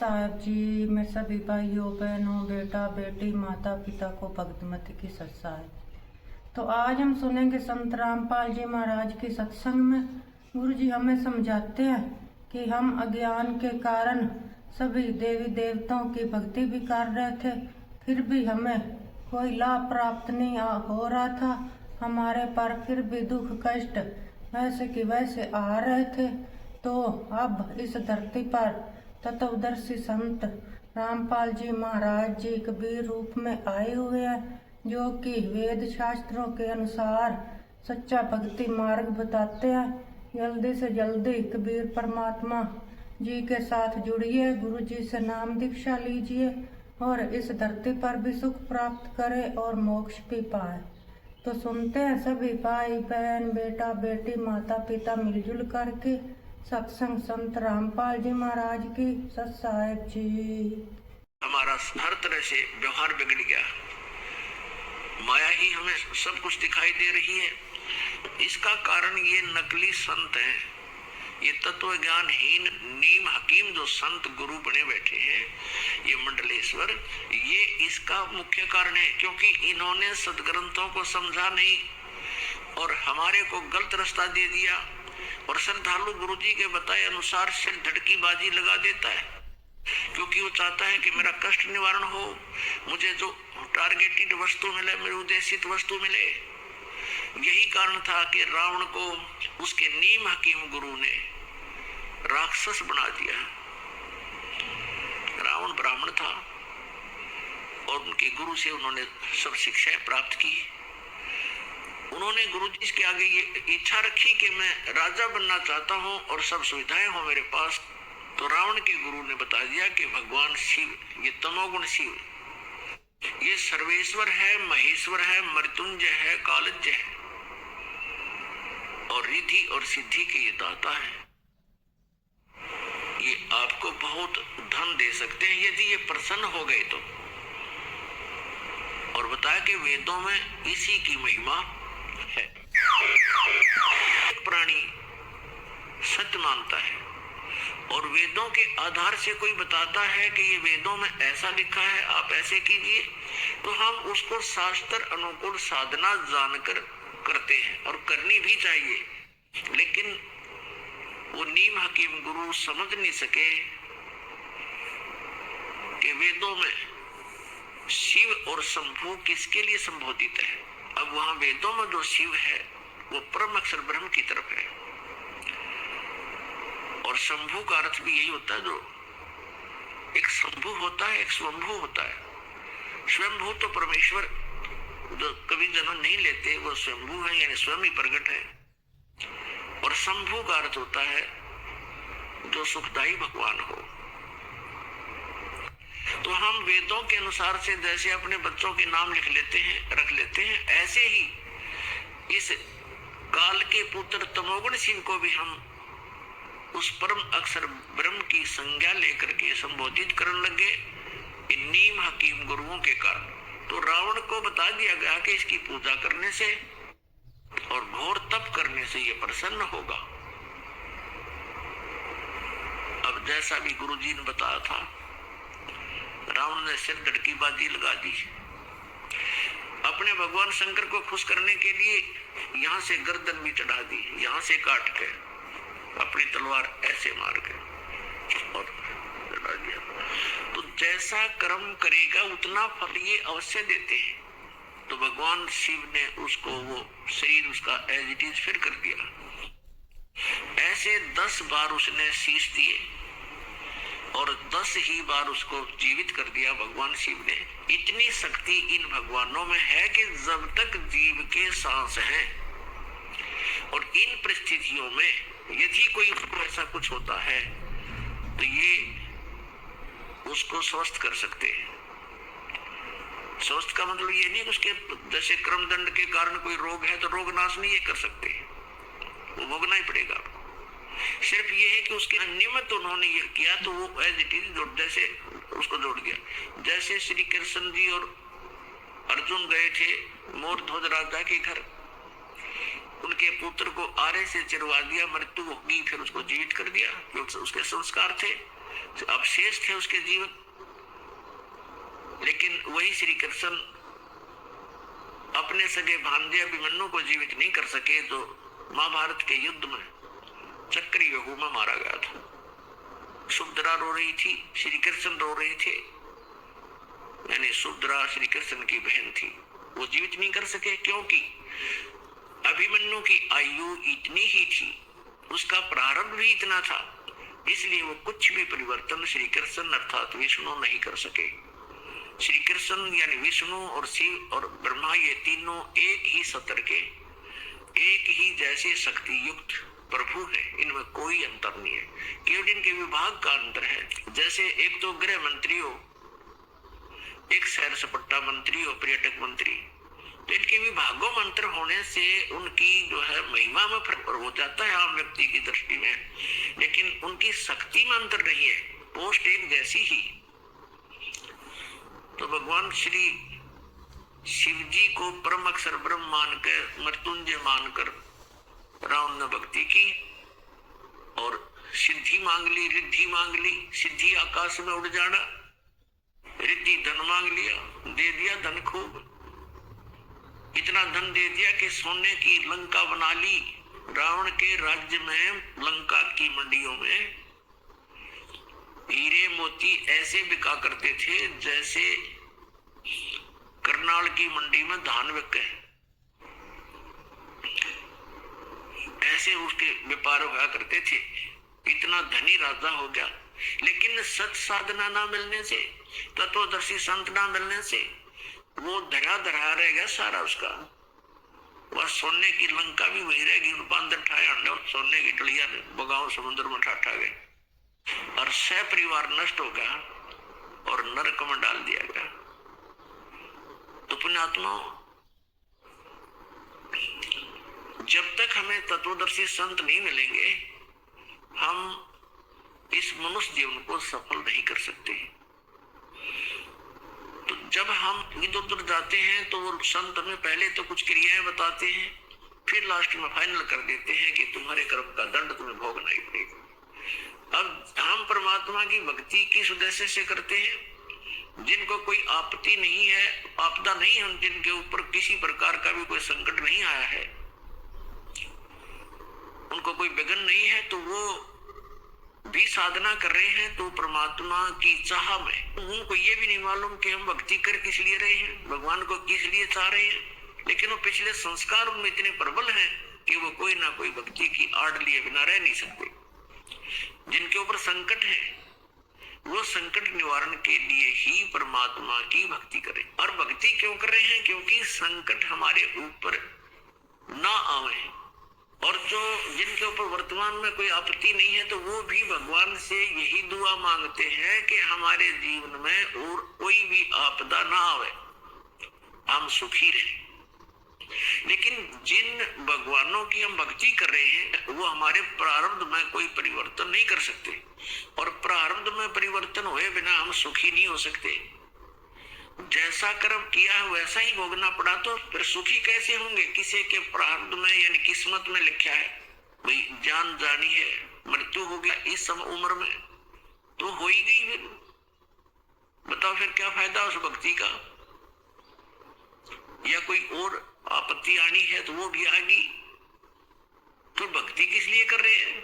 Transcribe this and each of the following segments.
साहब जी, मैं सभी भाइयों बहनों बेटा बेटी माता पिता को भक्तमती की सत्साई। तो आज हम सुनेंगे संत रामपाल जी महाराज की सत्संग में गुरु जी हमें समझाते हैं कि हम अज्ञान के कारण सभी देवी देवताओं की भक्ति भी कर रहे थे, फिर भी हमें कोई लाभ प्राप्त नहीं हो रहा था हमारे पर, फिर भी दुख कष्ट वैसे कि वैसे आ रहे थे। तो अब इस धरती पर तत्वदर्शी संत रामपाल जी महाराज जी कबीर रूप में आए हुए हैं, जो कि वेद शास्त्रों के अनुसार सच्चा भक्ति मार्ग बताते हैं। जल्दी से जल्दी कबीर परमात्मा जी के साथ जुड़िए, गुरु जी से नाम दीक्षा लीजिए और इस धरती पर भी सुख प्राप्त करें और मोक्ष भी पाए। तो सुनते हैं सभी भाई बहन बेटा बेटी माता पिता मिलजुल करके सत्संग संत रामपाल जी महाराज की सत साहेब जी। हमारा हर तरह से व्यवहार बिगड़ गया, माया ही हमें सब कुछ दिखाई दे रही है। इसका कारण ये नकली संत हैं, ये तत्व ज्ञानहीन नीम हकीम जो संत गुरु बने बैठे हैं, ये मंडलेश्वर, ये इसका मुख्य कारण है। क्योंकि इन्होंने सदग्रंथों को समझा नहीं और हमारे को गलत रास्ता दे दिया, और श्रद्धालु गुरु जी के बताए अनुसार सिर धड़की बाजी लगा देता है, क्योंकि वो चाहता है कि मेरा कष्ट निवारण हो, मुझे जो टारगेटेड वस्तु मिले, मेरी उद्देशित वस्तु मिले। यही कारण था कि रावण को उसके नीम हकीम गुरु ने राक्षस बना दिया। रावण ब्राह्मण था और उनके गुरु से उन्होंने सब शिक्षाएं प्राप्त की। उन्होंने गुरु जी के आगे ये इच्छा रखी कि मैं राजा बनना चाहता हूं और सब सुविधाएं हो मेरे पास। तो रावण के गुरु ने बता दिया कि भगवान शिव, ये तमोगुण शिव, ये सर्वेश्वर है, महेश्वर है, मृत्युंजय है, कालज्ञ है और रिद्धि और सिद्धि के ये दाता है। ये आपको बहुत धन दे सकते हैं यदि ये प्रसन्न हो गए तो। और बताया कि वेदों में इसी की महिमा है। प्राणी सत्य मानता है और वेदों के आधार से कोई बताता है कि ये वेदों में ऐसा लिखा है, आप ऐसे कीजिए, तो हम उसको शास्त्र अनुकूल साधना जानकर करते हैं और करनी भी चाहिए। लेकिन वो नीम हकीम गुरु समझ नहीं सके कि वेदों में शिव और शंभु किसके लिए संबोधित है। अब वहां वेदों में जो शिव है वो परम अक्षर ब्रह्म की तरफ है, और शंभु का अर्थ भी यही होता है, जो एक शंभु होता है एक स्वयंभू होता है। स्वयंभू तो परमेश्वर जो कभी जन्म नहीं लेते वो स्वयंभू है, यानी स्वयं ही प्रकट है। और शंभु का अर्थ होता है जो सुखदायी भगवान हो। तो हम वेदों के अनुसार से जैसे अपने बच्चों के नाम लिख लेते हैं, रख लेते हैं, ऐसे ही इस काल के पुत्र तमोगुण शिव को भी हम उस परम अक्षर ब्रह्म की संज्ञा लेकर के संबोधित करने लगे नीम हकीम गुरुओं के कारण। तो रावण को बता दिया गया कि इसकी पूजा करने से और घोर तप करने से ये प्रसन्न होगा। अब जैसा भी गुरु जी ने बताया था, रावण ने सिर धड़की बाजी लगा दी। अपने भगवान शंकर को खुश करने के लिए यहाँ से गर्दन भी चढ़ा दी, यहाँ से काट के अपनी तलवार ऐसे मार के और चढ़ा दिया। तो जैसा कर्म करेगा उतना फल ये अवश्य देते हैं। तो भगवान शिव ने उसको वो शरीर उसका एज इट इज फिर कर दिया। ऐसे 10 बार उसने शीश दिए और 10 ही बार उसको जीवित कर दिया भगवान शिव ने। इतनी शक्ति इन भगवानों में है कि जब तक जीव के सांस है और इन परिस्थितियों में यदि कोई उसको ऐसा कुछ होता है तो ये उसको स्वस्थ कर सकते हैं। स्वस्थ का मतलब ये नहीं कि उसके जैसे क्रम दंड के कारण कोई रोग है तो रोग नाश नहीं ये कर सकते, वो भोगना ही पड़ेगा। सिर्फ ये है कि उसके निमित्त उन्होंने ये किया तो वो एज इट इज जैसे उसको जोड़ दिया। जैसे श्री कृष्ण जी और अर्जुन गए थे मोर ध्वज राजा के घर, उनके पुत्र को आरे से चिरवा दिया, मृत्यु होगी, फिर उसको जीवित कर दिया, उसके संस्कार थे। अब शेष थे उसके जीवन, लेकिन वही श्री कृष्ण अपने सगे भांजे अभिमन्यु को जीवित नहीं कर सके, तो महाभारत के युद्ध में चक्रव्यूह में मारा गया था। सुभद्रा रो रही थी, श्री कृष्ण रो रहे थे, यानी सुभद्रा श्री कृष्ण की बहन थी, वो जीवित नहीं कर सके क्योंकि अभिमन्यु की आयु इतनी ही थी, उसका प्रारंभ भी इतना था, इसलिए वो कुछ भी परिवर्तन श्री कृष्ण अर्थात विष्णु नहीं कर सके। श्री कृष्ण यानी विष्णु और शिव और ब्रह्मा, ये तीनों एक ही सत्र के, एक ही जैसे शक्ति युक्त प्रभु है, इनमें कोई अंतर नहीं है, केवल इनके विभाग का अंतर है। जैसे एक तो गृह मंत्री हो, एक सैर सपट्टा मंत्री हो, पर्यटक मंत्री, तो इनके विभागों में अंतर होने से उनकी जो है महिमा में फर्क हो जाता है आम व्यक्ति की दृष्टि में, लेकिन उनकी शक्ति में अंतर नहीं है, पोस्ट एक जैसी ही। तो भगवान श्री शिव जी को परम अक्षर ब्रह्म मानकर, मृत्युंजय मानकर रावण ने भक्ति की और सिद्धि मांग ली, रिद्धि मांग ली। सिद्धि आकाश में उड़ जाना, रिद्धि धन मांग लिया, दे दिया धन खूब, इतना धन दे दिया कि सोने की लंका बना ली। रावण के राज्य में लंका की मंडियों में हीरे मोती ऐसे बिका करते थे जैसे करनाल की मंडी में धान बिके, ऐसे उसके व्यापार हुआ करते थे। इतना धनी राजा हो गया, लेकिन सत साधना ना मिलने से, तत्वदर्शी संत ना मिलने से वो धरा धरा रहेगा सारा उसका। वह सोने की लंका भी वही रहेगी, बांदर ठाए अंडे और सोने की डलिया ने बगाओ समुद्र में ठाठा गए और सह परिवार नष्ट हो गया और नरक में डाल दिया गया। तो पुण्यात्मा, जब तक हमें तत्वदर्शी संत नहीं मिलेंगे, हम इस मनुष्य जीवन को सफल नहीं कर सकते। तो जब हम इधर उधर जाते हैं तो वो संत हमें पहले तो कुछ क्रियाएं बताते हैं, फिर लास्ट में फाइनल कर देते हैं कि तुम्हारे कर्म का दंड तुम्हें भोगना ही पड़ेगा। अब हम परमात्मा की भक्ति किस उद्देश्य से करते हैं? जिनको कोई आपत्ति नहीं है, आपदा नहीं है, जिनके ऊपर किसी प्रकार का भी कोई संकट नहीं आया है, उनको कोई विघ्न नहीं है, तो वो भी साधना कर रहे हैं तो परमात्मा की चाह में। उनको ये भी नहीं मालूम कि हम भक्ति कर किस लिए रहे हैं, भगवान को किस लिए चाह रहे हैं, लेकिन वो पिछले संस्कार उनमें इतने प्रबल हैं कि वो कोई ना कोई भक्ति की आड़ लिए बिना रह नहीं सकते। जिनके ऊपर संकट है, वो संकट निवारण के लिए ही परमात्मा की भक्ति करें। और भक्ति क्यों कर रहे हैं? क्योंकि संकट हमारे ऊपर ना आवे। और जो जिनके ऊपर वर्तमान में कोई आपत्ति नहीं है, तो वो भी भगवान से यही दुआ मांगते हैं कि हमारे जीवन में और कोई भी आपदा ना आवे, हम सुखी रहें। लेकिन जिन भगवानों की हम भक्ति कर रहे हैं, वो हमारे प्रारब्ध में कोई परिवर्तन नहीं कर सकते, और प्रारब्ध में परिवर्तन हुए बिना हम सुखी नहीं हो सकते। जैसा कर्म किया है वैसा ही भोगना पड़ा, तो फिर सुखी कैसे होंगे? किसी के प्रारब्ध में यानी किस्मत में लिखा है भाई जान जानी है, मृत्यु हो गया इस उम्र में, तो हो ही गई। फिर बताओ फिर क्या फायदा उस भक्ति का? या कोई और आपत्ति आनी है तो वो भी आएगी। तो भक्ति किस लिए कर रहे हैं?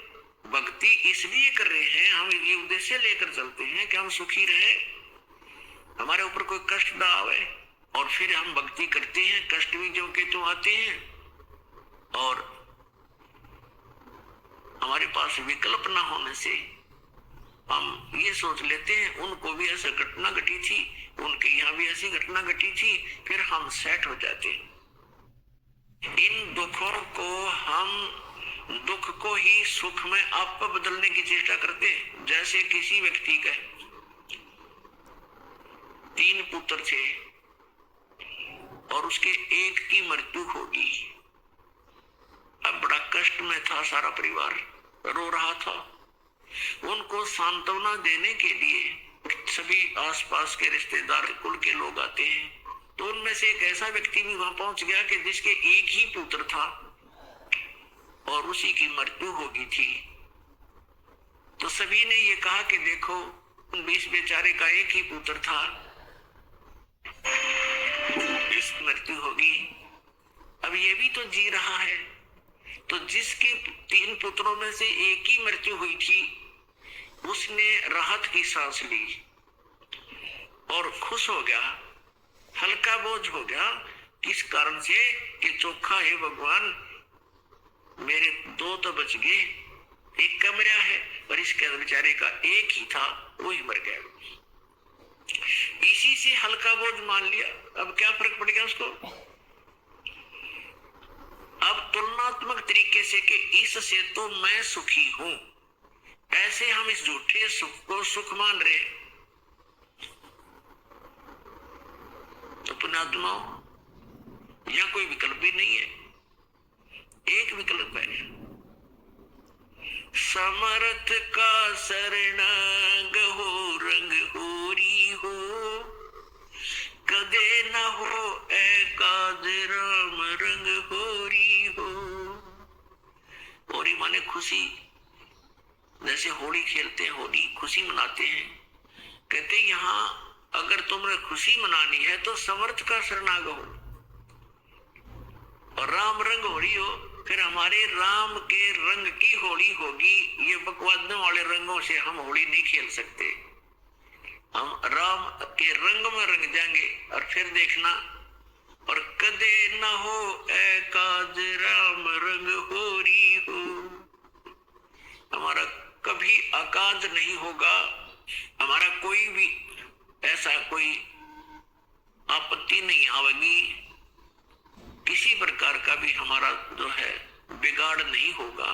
भक्ति इसलिए कर रहे हैं, हम ये उद्देश्य लेकर चलते हैं कि हम सुखी रहे, हमारे ऊपर कोई कष्ट ना आवे। और फिर हम भक्ति करते हैं, कष्ट भी जो के तो आते हैं, और हमारे पास विकल्प ना होने से हम ये सोच लेते हैं उनको भी ऐसा घटना घटी थी, उनके यहाँ भी ऐसी घटना घटी थी, फिर हम सेट हो जाते हैं। इन दुखों को हम दुख को ही सुख में आप बदलने की चेष्टा करते हैं। जैसे किसी व्यक्ति का 3 पुत्र थे और उसके एक की मृत्यु होगी। अब बड़ा कष्ट में था, सारा परिवार रो रहा था। उनको सांत्वना देने के लिए सभी आसपास के रिश्तेदार कुल के लोग आते हैं, तो उनमें से एक ऐसा व्यक्ति भी वहां पहुंच गया कि जिसके एक ही पुत्र था और उसी की मृत्यु होगी थी। तो सभी ने ये कहा कि देखो, इस बेचारे का एक ही पुत्र था, इसकी मृत्यु होगी, अब ये भी तो जी रहा है। तो जिसके 3 पुत्रों में से एक ही मृत्यु हुई थी, उसने राहत की सांस ली और खुश हो गया, हल्का बोझ हो गया, इस कारण से कि चोखा है भगवान, मेरे 2 तो बच गए, एक कमरा है, पर इसके बेचारे का एक ही था, वो ही मर गया। इसी से हल्का बोझ मान लिया। अब क्या फर्क पड़ गया उसको? अब तुलनात्मक तरीके से कि इससे तो मैं सुखी हूं, ऐसे हम इस झूठे सुख को सुख मान रहे। तो पुण्यात्मा, यह कोई विकल्प भी नहीं है, एक विकल्प है, समर्थ का शरणांग हो, रंग होरी हो, कदे न हो एकाद राम रंग होरी हो। होरी माने खुशी, जैसे होली खेलते हैं, होली खुशी मनाते हैं। कहते यहाँ अगर तुम्हें खुशी मनानी है तो समर्थ का शरणागत हो और राम रंग होली हो, फिर हमारे राम के रंग की होली होगी। ये बकवादों वाले रंगों से हम होली नहीं खेल सकते, हम राम के रंग में रंग जाएंगे। और फिर देखना, और कदे न हो एकाद राम रंग होरी हो, हमारा कभी आकाज नहीं होगा, हमारा कोई भी ऐसा कोई आपत्ति नहीं आवेगी, किसी प्रकार का भी हमारा जो है बिगाड़ नहीं होगा।